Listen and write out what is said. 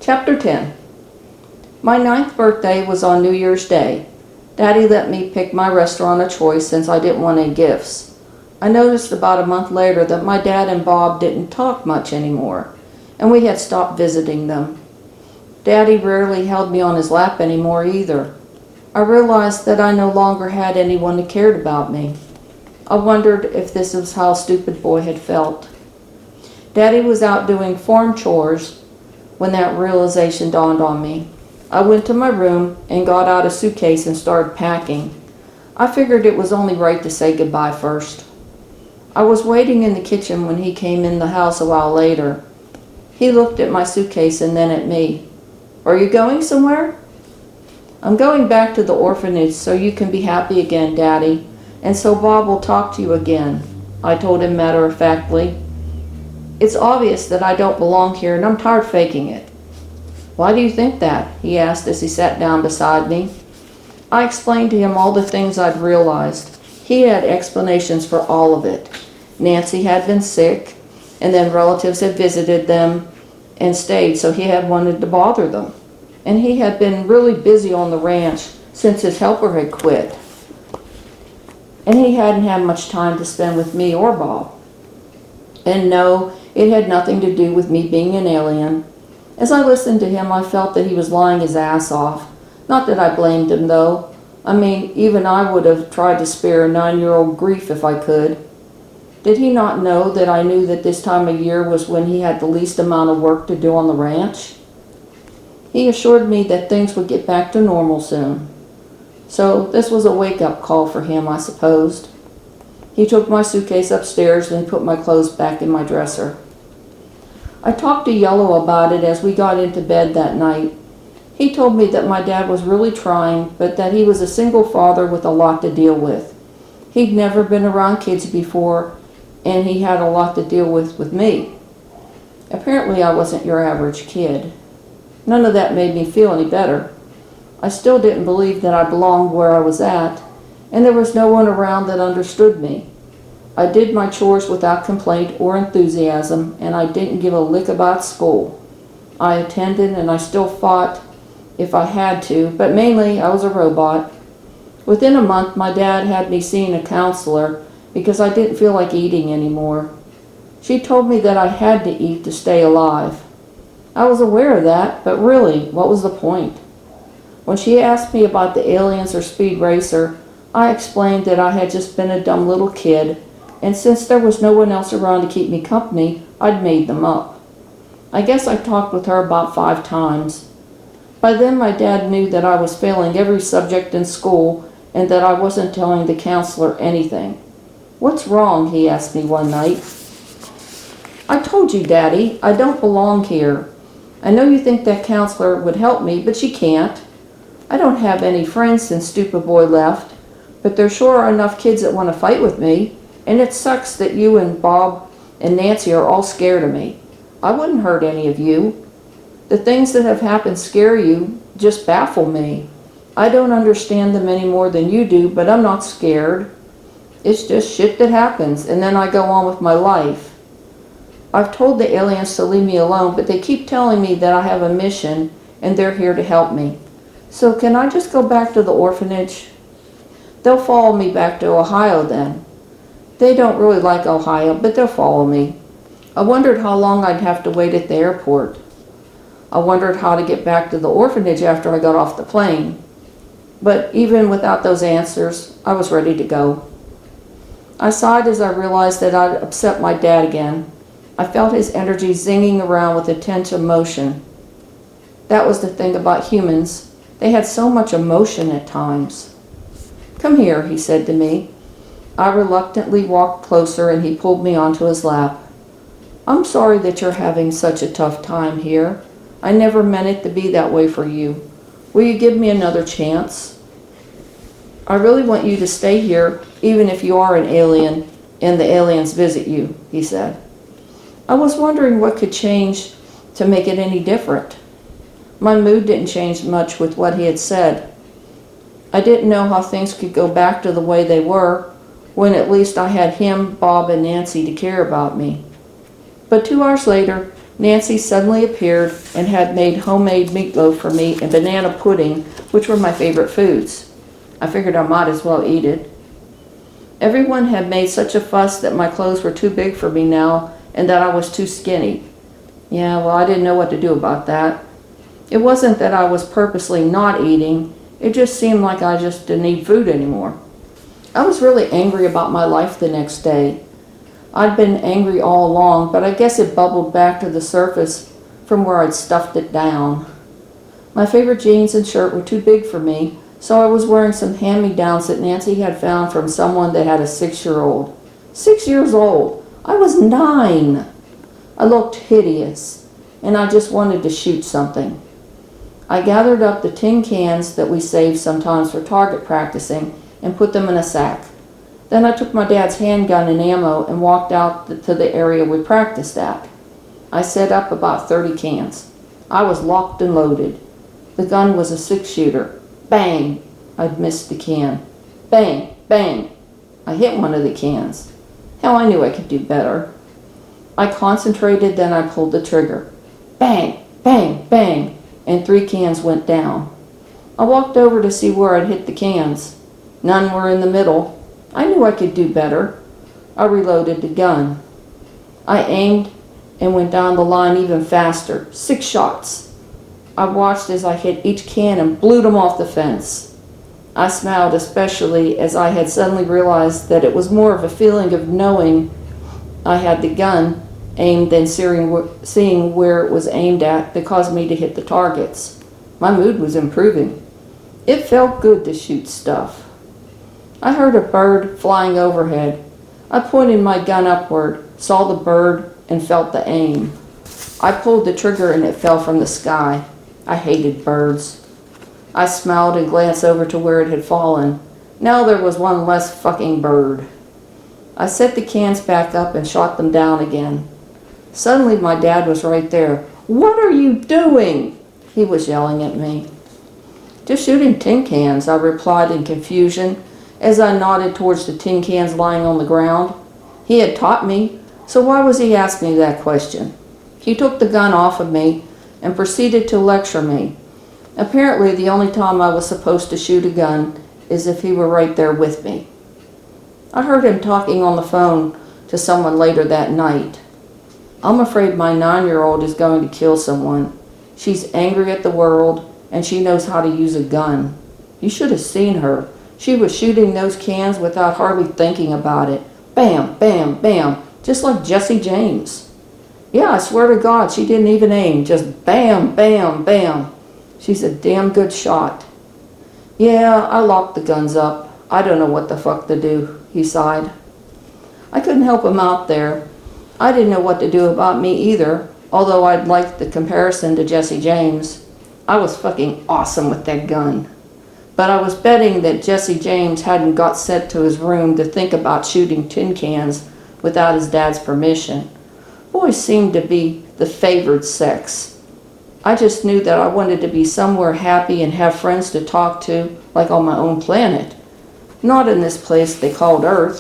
Chapter 10. My 9th birthday was on New Year's Day. Daddy let me pick my restaurant of choice since I didn't want any gifts. I noticed about a month later that my dad and Bob didn't talk much anymore, and we had stopped visiting them. Daddy rarely held me on his lap anymore either. I realized that I no longer had anyone who cared about me. I wondered if this was how Stupid Boy had felt. Daddy was out doing farm chores when that realization dawned on me. I went to my room and got out a suitcase and started packing. I figured it was only right to say goodbye first. I was waiting in the kitchen when he came in the house a while later. He looked at my suitcase and then at me. "Are you going somewhere?" "I'm going back to the orphanage so you can be happy again, Daddy, and so Bob will talk to you again," I told him matter-of-factly. "It's obvious that I don't belong here and I'm tired faking it." "Why do you think that?" he asked as he sat down beside me. I explained to him all the things I'd realized. He had explanations for all of it. Nancy had been sick, and then relatives had visited them and stayed, so he had wanted to bother them. And he had been really busy on the ranch since his helper had quit. And he hadn't had much time to spend with me or Bob. And no, it had nothing to do with me being an alien. As I listened to him, I felt that he was lying his ass off. Not that I blamed him, though. I mean, even I would have tried to spare a 9-year-old grief if I could. Did he not know that I knew that this time of year was when he had the least amount of work to do on the ranch? He assured me that things would get back to normal soon. So this was a wake-up call for him, I supposed. He took my suitcase upstairs and put my clothes back in my dresser. I talked to Yellow about it as we got into bed that night. He told me that my dad was really trying, but that he was a single father with a lot to deal with. He'd never been around kids before, and he had a lot to deal with me. Apparently I wasn't your average kid. None of that made me feel any better. I still didn't believe that I belonged where I was at, and there was no one around that understood me. I did my chores without complaint or enthusiasm, and I didn't give a lick about school. I attended and I still fought if I had to, but mainly I was a robot. Within a month, my dad had me seeing a counselor because I didn't feel like eating anymore. She told me that I had to eat to stay alive. I was aware of that, but really, what was the point? When she asked me about the aliens or Speed Racer, I explained that I had just been a dumb little kid, and since there was no one else around to keep me company, I'd made them up. I guess I talked with her about 5 times. By then my dad knew that I was failing every subject in school and that I wasn't telling the counselor anything. "What's wrong?" he asked me one night. "I told you, Daddy, I don't belong here. I know you think that counselor would help me, but she can't. I don't have any friends since Stupid Boy left, but there sure are enough kids that want to fight with me, and it sucks that you and Bob and Nancy are all scared of me. I wouldn't hurt any of you. The things that have happened scare you, just baffle me. I don't understand them any more than you do, but I'm not scared. It's just shit that happens, and then I go on with my life. I've told the aliens to leave me alone, but they keep telling me that I have a mission, and they're here to help me. So can I just go back to the orphanage? They'll follow me back to Ohio then. They don't really like Ohio, but they'll follow me. I wondered how long I'd have to wait at the airport. I wondered how to get back to the orphanage after I got off the plane. But even without those answers, I was ready to go. I sighed as I realized that I'd upset my dad again. I felt his energy zinging around with intense emotion. That was the thing about humans. They had so much emotion at times. "Come here," he said to me. I reluctantly walked closer and he pulled me onto his lap. "I'm sorry that you're having such a tough time here. I never meant it to be that way for you. Will you give me another chance? I really want you to stay here, even if you are an alien and the aliens visit you," he said. I was wondering what could change to make it any different. My mood didn't change much with what he had said. I didn't know how things could go back to the way they were when at least I had him, Bob, and Nancy to care about me. But 2 hours later, Nancy suddenly appeared and had made homemade meatloaf for me and banana pudding, which were my favorite foods. I figured I might as well eat it. Everyone had made such a fuss that my clothes were too big for me now and that I was too skinny. Yeah, well, I didn't know what to do about that. It wasn't that I was purposely not eating, it just seemed like I just didn't eat food anymore. I was really angry about my life the next day. I'd been angry all along, but I guess it bubbled back to the surface from where I'd stuffed it down. My favorite jeans and shirt were too big for me, so I was wearing some hand-me-downs that Nancy had found from someone that had a 6-year-old. 6 years old! I was 9! I looked hideous, and I just wanted to shoot something. I gathered up the tin cans that we saved sometimes for target practicing and put them in a sack. Then I took my dad's handgun and ammo and walked out to the area we practiced at. I set up about 30 cans. I was locked and loaded. The gun was a 6-shooter. Bang! I'd missed the can. Bang! Bang! I hit one of the cans. Hell, I knew I could do better. I concentrated, then I pulled the trigger. Bang! Bang! Bang! And 3 cans went down. I walked over to see where I'd hit the cans. None were in the middle. I knew I could do better. I reloaded the gun. I aimed and went down the line even faster. 6 shots. I watched as I hit each can and blew them off the fence. I smiled especially as I had suddenly realized that it was more of a feeling of knowing I had the gun aimed than seeing where it was aimed at that caused me to hit the targets. My mood was improving. It felt good to shoot stuff. I heard a bird flying overhead. I pointed my gun upward, saw the bird, and felt the aim. I pulled the trigger and it fell from the sky. I hated birds. I smiled and glanced over to where it had fallen. Now there was one less fucking bird. I set the cans back up and shot them down again. Suddenly my dad was right there. "What are you doing?" He was yelling at me. "Just shooting tin cans," I replied in confusion as I nodded towards the tin cans lying on the ground. He had taught me, so why was he asking me that question? He took the gun off of me and proceeded to lecture me. Apparently the only time I was supposed to shoot a gun is if he were right there with me. I heard him talking on the phone to someone later that night. "I'm afraid my 9-year-old is going to kill someone. She's angry at the world and she knows how to use a gun. You should have seen her. She was shooting those cans without hardly thinking about it. Bam, bam, bam, just like Jesse James. Yeah, I swear to God, she didn't even aim, just bam, bam, bam. She's a damn good shot." "Yeah, I locked the guns up. I don't know what the fuck to do," he sighed. I couldn't help him out there. I didn't know what to do about me either, although I'd liked the comparison to Jesse James. I was fucking awesome with that gun. But I was betting that Jesse James hadn't got sent to his room to think about shooting tin cans without his dad's permission. Boys seemed to be the favored sex. I just knew that I wanted to be somewhere happy and have friends to talk to, like on my own planet. Not in this place they called Earth.